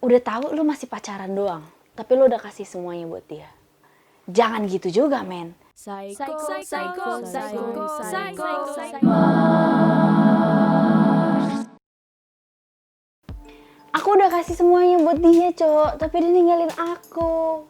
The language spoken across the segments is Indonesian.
Udah tahu lu masih pacaran doang, tapi lu udah kasih semuanya buat dia. Jangan gitu juga, men. Aku udah kasih semuanya buat dia, cowok, tapi dia ninggalin aku.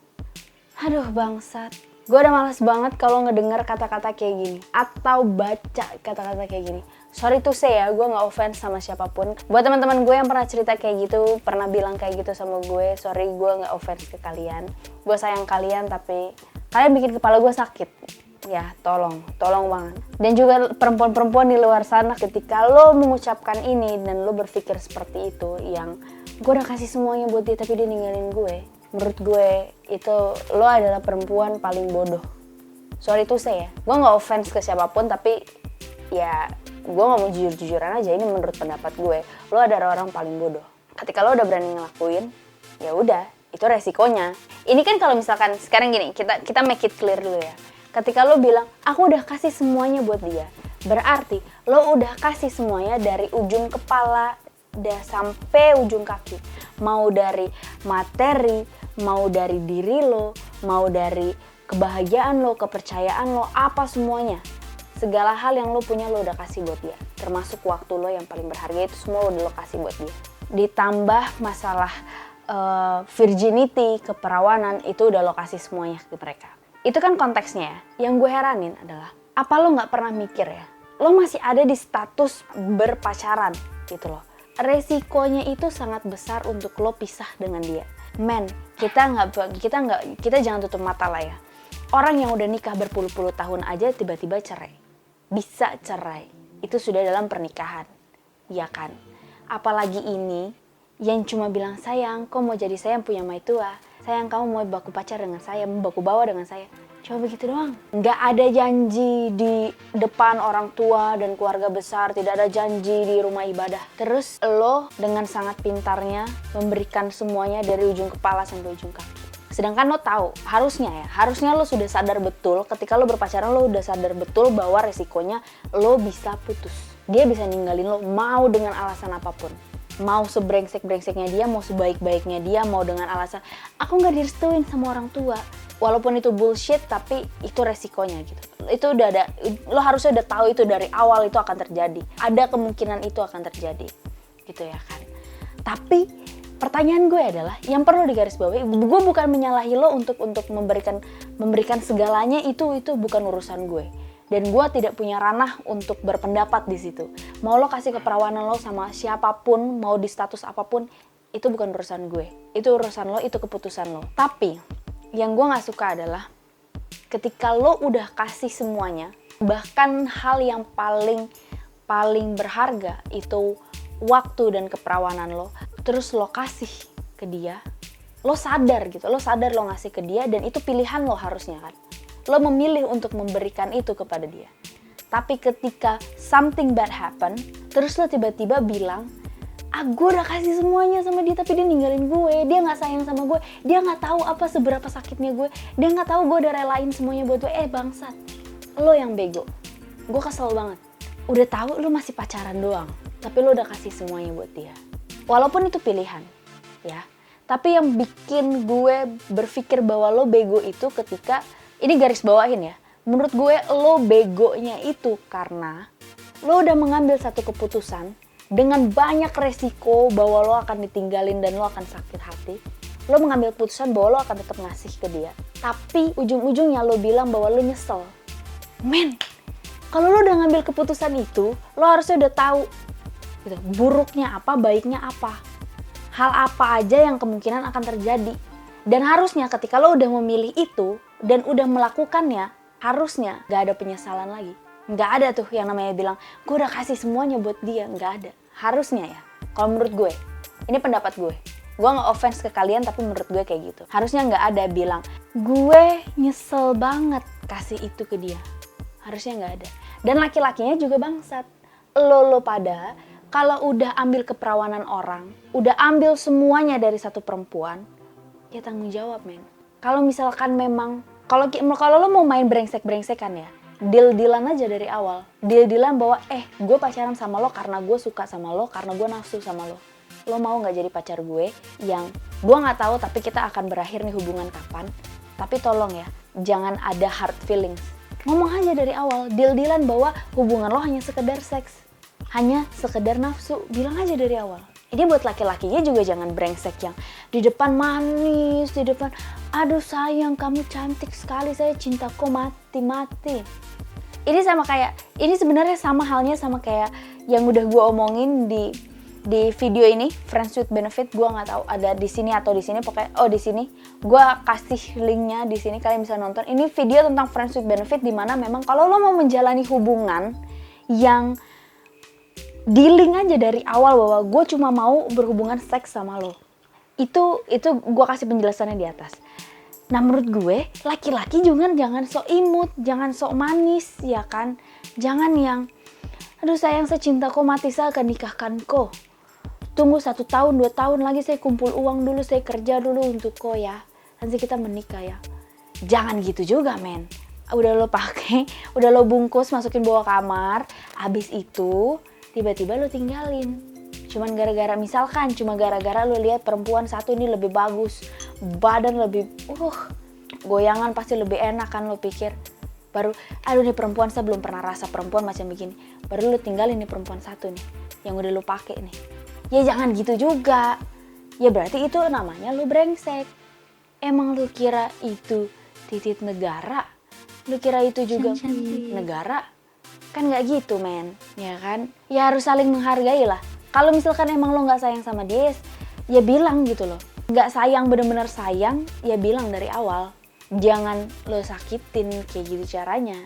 Aduh, bangsat. Gue udah males banget kalau ngedenger kata-kata kayak gini atau baca kata-kata kayak gini. Sorry to say ya, gue gak offense sama siapapun. Buat teman-teman gue yang pernah cerita kayak gitu, pernah bilang kayak gitu sama gue, sorry, gue gak offense ke kalian. Gue sayang kalian, tapi kalian bikin kepala gue sakit. Ya, tolong banget. Dan juga perempuan-perempuan di luar sana, ketika lo mengucapkan ini dan lo berpikir seperti itu, yang gue udah kasih semuanya buat dia tapi dia ninggalin gue. Menurut gue itu lo adalah perempuan paling bodoh. Sorry to say ya, gue gak offense ke siapapun, tapi ya gue gak mau jujur-jujuran aja, ini menurut pendapat gue. Lo adalah orang paling bodoh. Ketika lo udah berani ngelakuin, ya udah, itu resikonya. Ini kan kalau misalkan sekarang gini, kita make it clear dulu ya. Ketika lo bilang, aku udah kasih semuanya buat dia, berarti lo udah kasih semuanya dari ujung kepala sampai ujung kaki. Mau dari materi, mau dari diri lo, mau dari kebahagiaan lo, kepercayaan lo, apa semuanya. Segala hal yang lo punya lo udah kasih buat dia. Termasuk waktu lo yang paling berharga, itu semua udah lo kasih buat dia. Ditambah masalah virginity, keperawanan, itu udah lo kasih semuanya ke mereka. Itu kan konteksnya ya. Yang gue heranin adalah, apa lo gak pernah mikir ya, lo masih ada di status berpacaran gitu loh. Resikonya itu sangat besar untuk lo pisah dengan dia. Men, kita jangan tutup mata lah ya. Orang yang udah nikah berpuluh-puluh tahun aja tiba-tiba cerai. Bisa cerai. Itu sudah dalam pernikahan. Ya kan? Apalagi ini yang cuma bilang, sayang, kok mau jadi sayang punya maitua? Sayang, kamu mau baku pacar dengan saya, mau baku bawa dengan saya. Cuma begitu doang. Nggak ada janji di depan orang tua dan keluarga besar, tidak ada janji di rumah ibadah. Terus lo dengan sangat pintarnya memberikan semuanya dari ujung kepala sampai ujung kaki. Sedangkan lo tahu, harusnya lo sudah sadar betul, ketika lo berpacaran lo udah sadar betul bahwa resikonya lo bisa putus. Dia bisa ninggalin lo mau dengan alasan apapun. Mau sebrengsek-brengseknya dia, mau sebaik-baiknya dia, mau dengan alasan aku nggak direstuin sama orang tua. Walaupun itu bullshit, tapi itu resikonya gitu. Itu udah ada, lo harusnya udah tahu itu dari awal itu akan terjadi. Ada kemungkinan itu akan terjadi, gitu ya kan. Tapi pertanyaan gue adalah, yang perlu digarisbawahi, gue bukan menyalahi lo untuk memberikan segalanya, itu bukan urusan gue. Dan gue tidak punya ranah untuk berpendapat di situ. Mau lo kasih keperawanan lo sama siapapun, mau di status apapun, itu bukan urusan gue. Itu urusan lo, itu keputusan lo. Tapi yang gue gak suka adalah ketika lo udah kasih semuanya, bahkan hal yang paling berharga itu waktu dan keperawanan lo, terus lo kasih ke dia, lo sadar gitu, lo ngasih ke dia, dan itu pilihan lo harusnya kan. Lo memilih untuk memberikan itu kepada dia. Tapi ketika something bad happen, terus lo tiba-tiba bilang, gue udah kasih semuanya sama dia tapi dia ninggalin gue, dia gak sayang sama gue, dia gak tahu apa seberapa sakitnya gue, dia gak tahu gue udah relain semuanya buat gue. Bangsat, lo yang bego. Gue kesel banget. Udah tahu lo masih pacaran doang, tapi lo udah kasih semuanya buat dia. Walaupun itu pilihan, ya. Tapi yang bikin gue berpikir bahwa lo bego itu ketika, ini garis bawahin ya, menurut gue lo begonya itu karena lo udah mengambil satu keputusan dengan banyak resiko bahwa lo akan ditinggalin dan lo akan sakit hati. Lo mengambil keputusan bahwa lo akan tetap ngasih ke dia, tapi ujung-ujungnya lo bilang bahwa lo nyesel. Men, kalau lo udah ngambil keputusan itu, lo harusnya udah tahu gitu, buruknya apa, baiknya apa, hal apa aja yang kemungkinan akan terjadi. Dan harusnya ketika lo udah memilih itu dan udah melakukannya, harusnya gak ada penyesalan lagi. Gak ada tuh yang namanya bilang, gue udah kasih semuanya buat dia. Gak ada. Harusnya ya. Kalau menurut gue, ini pendapat gue. Gue gak offense ke kalian, tapi menurut gue kayak gitu. Harusnya gak ada bilang, gue nyesel banget kasih itu ke dia. Harusnya gak ada. Dan laki-lakinya juga bangsat. Lo pada, kalau udah ambil keperawanan orang, udah ambil semuanya dari satu perempuan, ya tanggung jawab, men. Kalau misalkan memang, kalau lo mau main brengsek-brengsekan ya, deal-dealan aja dari awal. Deal-dealan bahwa gue pacaran sama lo karena gue suka sama lo, karena gue nafsu sama lo. lo mau gak jadi pacar gue yang gue gak tahu tapi kita akan berakhir nih hubungan kapan. Tapi tolong ya, jangan ada hard feelings. Ngomong aja dari awal, deal-dealan bahwa hubungan lo hanya sekedar seks, hanya sekedar nafsu, bilang aja dari awal. Ini buat laki-lakinya juga jangan brengsek yang di depan manis, di depan aduh sayang kamu cantik sekali, saya cinta kok mati-mati. Ini sebenarnya sama halnya sama kayak yang udah gue omongin di video ini, Friends with Benefit. Gue nggak tahu ada di sini atau di sini, pokoknya di sini. Gue kasih linknya di sini, kalian bisa nonton. Ini video tentang Friends with Benefit, dimana memang kalau lo mau menjalani hubungan yang dealing aja dari awal bahwa gue cuma mau berhubungan seks sama lo, itu gue kasih penjelasannya di atas. Nah menurut gue laki-laki juga jangan sok imut, jangan sok manis ya kan, jangan yang aduh sayang saya cinta kok mati saya akan nikahkan kok, tunggu 1 tahun 2 tahun lagi saya kumpul uang dulu, saya kerja dulu untuk kok ya, nanti kita menikah ya. Jangan gitu juga men. Udah lo pakai, udah lo bungkus masukin bawa kamar, abis itu tiba-tiba lo tinggalin. Cuman gara-gara misalkan cuma gara-gara lo lihat perempuan satu ini lebih bagus, badan lebih goyangan pasti lebih enak kan, lo pikir baru aduh nih perempuan saya belum pernah rasa perempuan macam begini, baru lo tinggalin nih perempuan satu nih yang udah lo pakai nih. Ya jangan gitu juga. Ya berarti itu namanya lo brengsek. Emang lo kira itu titik negara? Lo kira itu juga negara? Kan gak gitu men, ya kan? Ya harus saling menghargai lah. Kalau misalkan emang lo gak sayang sama dia, ya bilang gitu loh. Gak sayang, bener-bener sayang, ya bilang dari awal. Jangan lo sakitin kayak gitu caranya.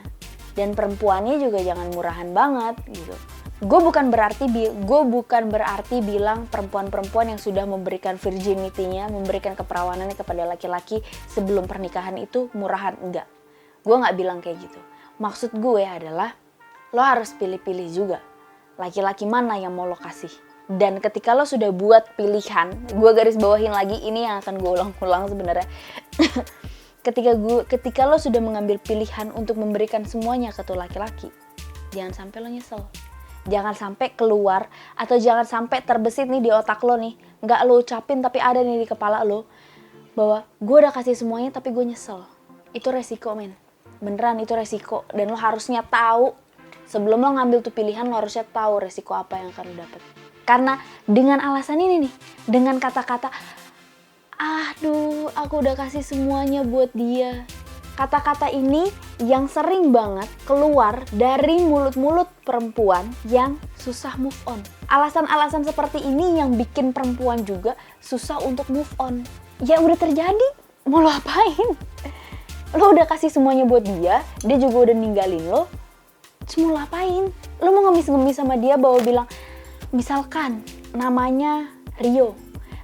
Dan perempuannya juga jangan murahan banget gitu. Gue bukan berarti bilang perempuan-perempuan yang sudah memberikan virginity-nya, memberikan keperawanannya kepada laki-laki sebelum pernikahan itu murahan, enggak. Gue gak bilang kayak gitu. Maksud gue adalah lo harus pilih-pilih juga laki-laki mana yang mau lo kasih. Dan ketika lo sudah buat pilihan, gue garis bawahin lagi, ini yang akan gue ulang-ulang sebenarnya. Ketika lo sudah mengambil pilihan untuk memberikan semuanya ke tuh laki-laki, jangan sampai lo nyesel. Jangan sampai keluar atau jangan sampai terbesit nih di otak lo nih, nggak lo ucapin tapi ada nih di kepala lo bahwa gue udah kasih semuanya tapi gue nyesel. Itu resiko men, beneran itu resiko. Dan lo harusnya tahu sebelum lo ngambil tuh pilihan, lo harusnya tahu resiko apa yang akan lo dapet. Karena dengan alasan ini nih, dengan kata-kata aduh aku udah kasih semuanya buat dia, kata-kata ini yang sering banget keluar dari mulut-mulut perempuan yang susah move on. Alasan-alasan seperti ini yang bikin perempuan juga susah untuk move on. Ya udah terjadi, mau lo apain? Lo udah kasih semuanya buat dia juga udah ninggalin lo, terus mau lo apain? Lo mau ngemis-ngemis sama dia bawa bilang, misalkan namanya Rio,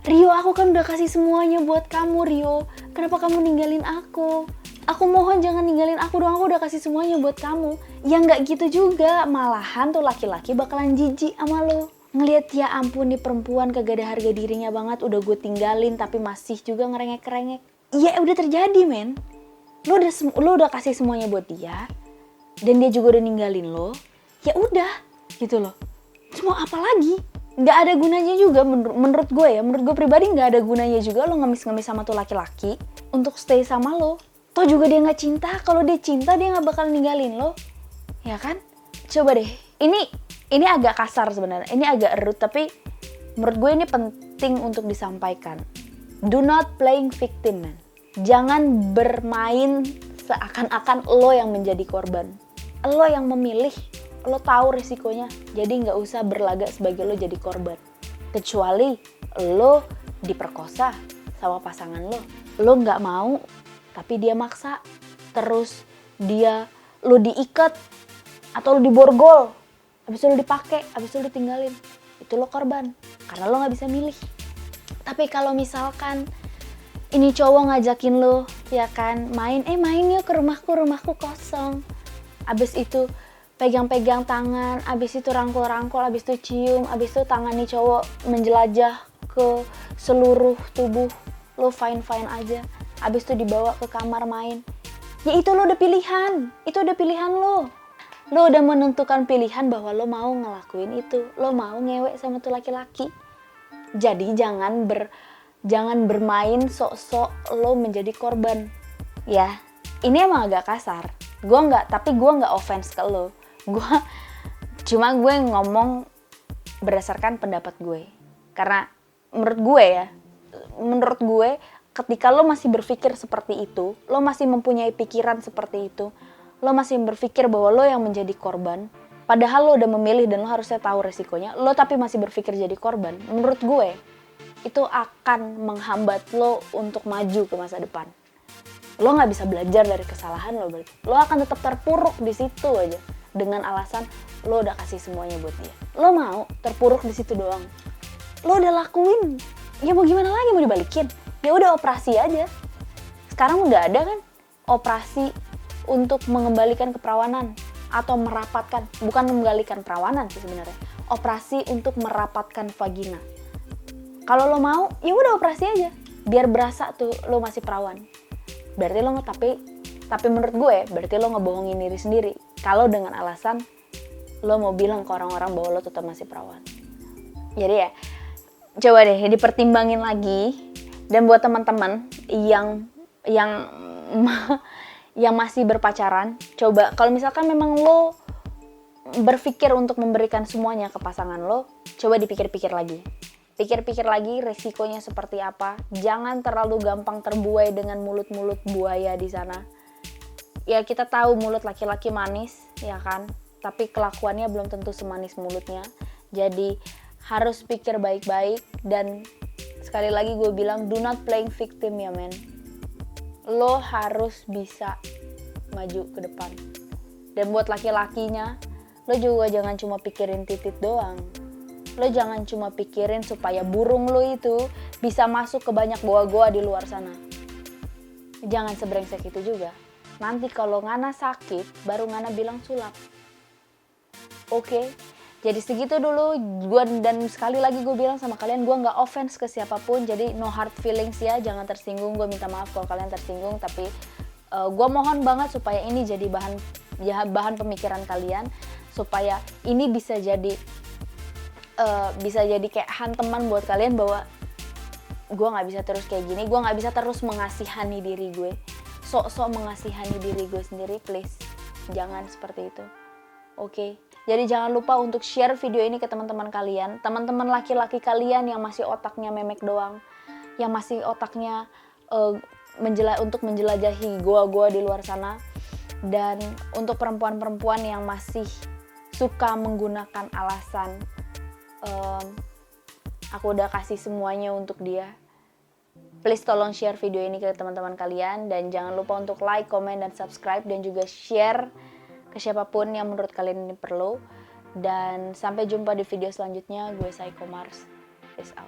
aku kan udah kasih semuanya buat kamu Rio, kenapa kamu ninggalin aku? Aku mohon jangan ninggalin aku dong, aku udah kasih semuanya buat kamu. Ya nggak gitu juga, malahan tuh laki-laki bakalan jijik sama lo. Ngeliat ya ampun nih perempuan kagak ada harga dirinya banget, udah gue tinggalin tapi masih juga ngerengek-rengek. Ya udah terjadi men, lo udah kasih semuanya buat dia, dan dia juga udah ninggalin lo. Ya udah gitu loh, terus mau apa lagi? Nggak ada gunanya juga menurut gue ya, menurut gue pribadi nggak ada gunanya juga lo ngemis-ngemis sama tuh laki-laki untuk stay sama lo. Toh juga dia nggak cinta, kalau dia cinta dia nggak bakal ninggalin lo, ya kan? Coba deh, ini agak kasar sebenarnya, ini agak rude tapi menurut gue ini penting untuk disampaikan. Do not playing victim man. Jangan bermain seakan-akan lo yang menjadi korban. Lo yang memilih. Lo tahu risikonya, jadi nggak usah berlagak sebagai lo jadi korban. Kecuali lo diperkosa sama pasangan lo nggak mau, tapi dia maksa, terus lo diikat atau lo diborgol, habis itu lo dipakai, habis itu lo ditinggalin, itu lo korban, karena lo nggak bisa milih. Tapi kalau misalkan ini cowok ngajakin lo, ya kan, main yuk ke rumahku kosong, habis itu pegang-pegang tangan, abis itu rangkul-rangkul, abis itu cium, abis itu tangan nih cowok menjelajah ke seluruh tubuh lo, fine-fine aja, abis itu dibawa ke kamar main. Ya itu lo udah pilihan, itu udah pilihan lo. Lo udah menentukan pilihan bahwa lo mau ngelakuin itu, lo mau ngewek sama tuh laki-laki. Jadi jangan bermain sok-sok lo menjadi korban. Ya, ini emang agak kasar. Tapi gue nggak offense ke lo. Cuma gue ngomong berdasarkan pendapat gue. Karena menurut gue ketika lo masih berpikir seperti itu, lo masih mempunyai pikiran seperti itu, lo masih berpikir bahwa lo yang menjadi korban, padahal lo udah memilih dan lo harusnya tahu resikonya, lo tapi masih berpikir jadi korban, menurut gue itu akan menghambat lo untuk maju ke masa depan. Lo nggak bisa belajar dari kesalahan lo berarti. Lo akan tetap terpuruk di situ aja dengan alasan lo udah kasih semuanya buat dia. Lo mau terpuruk di situ doang. Lo udah lakuin, ya mau gimana lagi, mau dibalikin? Ya udah operasi aja. Sekarang udah ada kan operasi untuk mengembalikan keperawanan atau merapatkan, bukan mengembalikan perawanan sih sebenarnya. Operasi untuk merapatkan vagina. Kalau lo mau, ya udah operasi aja. Biar berasa tuh lo masih perawan. Berarti lo tapi menurut gue berarti lo ngebohongin diri sendiri. Kalau dengan alasan lo mau bilang ke orang-orang bahwa lo tetap masih perawan. Jadi ya, coba deh dipertimbangin lagi. Dan buat teman-teman yang masih berpacaran, coba kalau misalkan memang lo berpikir untuk memberikan semuanya ke pasangan lo, coba dipikir-pikir lagi. Pikir-pikir lagi resikonya seperti apa. Jangan terlalu gampang terbuai dengan mulut-mulut buaya di sana. Ya kita tahu mulut laki-laki manis, ya kan? Tapi kelakuannya belum tentu semanis mulutnya. Jadi harus pikir baik-baik dan sekali lagi gue bilang, do not playing victim ya men. Lo harus bisa maju ke depan. Dan buat laki-lakinya, lo juga jangan cuma pikirin titit doang. Lo jangan cuma pikirin supaya burung lo itu bisa masuk ke banyak goa-goa di luar sana. Jangan sebrengsek itu juga. Nanti kalau Ngana sakit, baru Ngana bilang sulap. Oke? Jadi segitu dulu, dan sekali lagi gue bilang sama kalian, gue gak offense ke siapapun, jadi no hard feelings ya, jangan tersinggung, gue minta maaf kalau kalian tersinggung, tapi gue mohon banget supaya ini jadi bahan pemikiran kalian, supaya ini bisa jadi kayak hantaman buat kalian bahwa gue gak bisa terus kayak gini, gue gak bisa terus mengasihani diri gue, sok-sok mengasihani diri gue sendiri, please, jangan seperti itu, oke? Jadi jangan lupa untuk share video ini ke teman-teman kalian, teman-teman laki-laki kalian yang masih otaknya memek doang, yang masih otaknya untuk menjelajahi goa-goa di luar sana, dan untuk perempuan-perempuan yang masih suka menggunakan alasan aku udah kasih semuanya untuk dia. Please tolong share video ini ke teman-teman kalian, dan jangan lupa untuk like, comment, dan subscribe, dan juga share ke siapapun yang menurut kalian ini perlu. Dan sampai jumpa di video selanjutnya. Gue Psycho Mars. Peace out.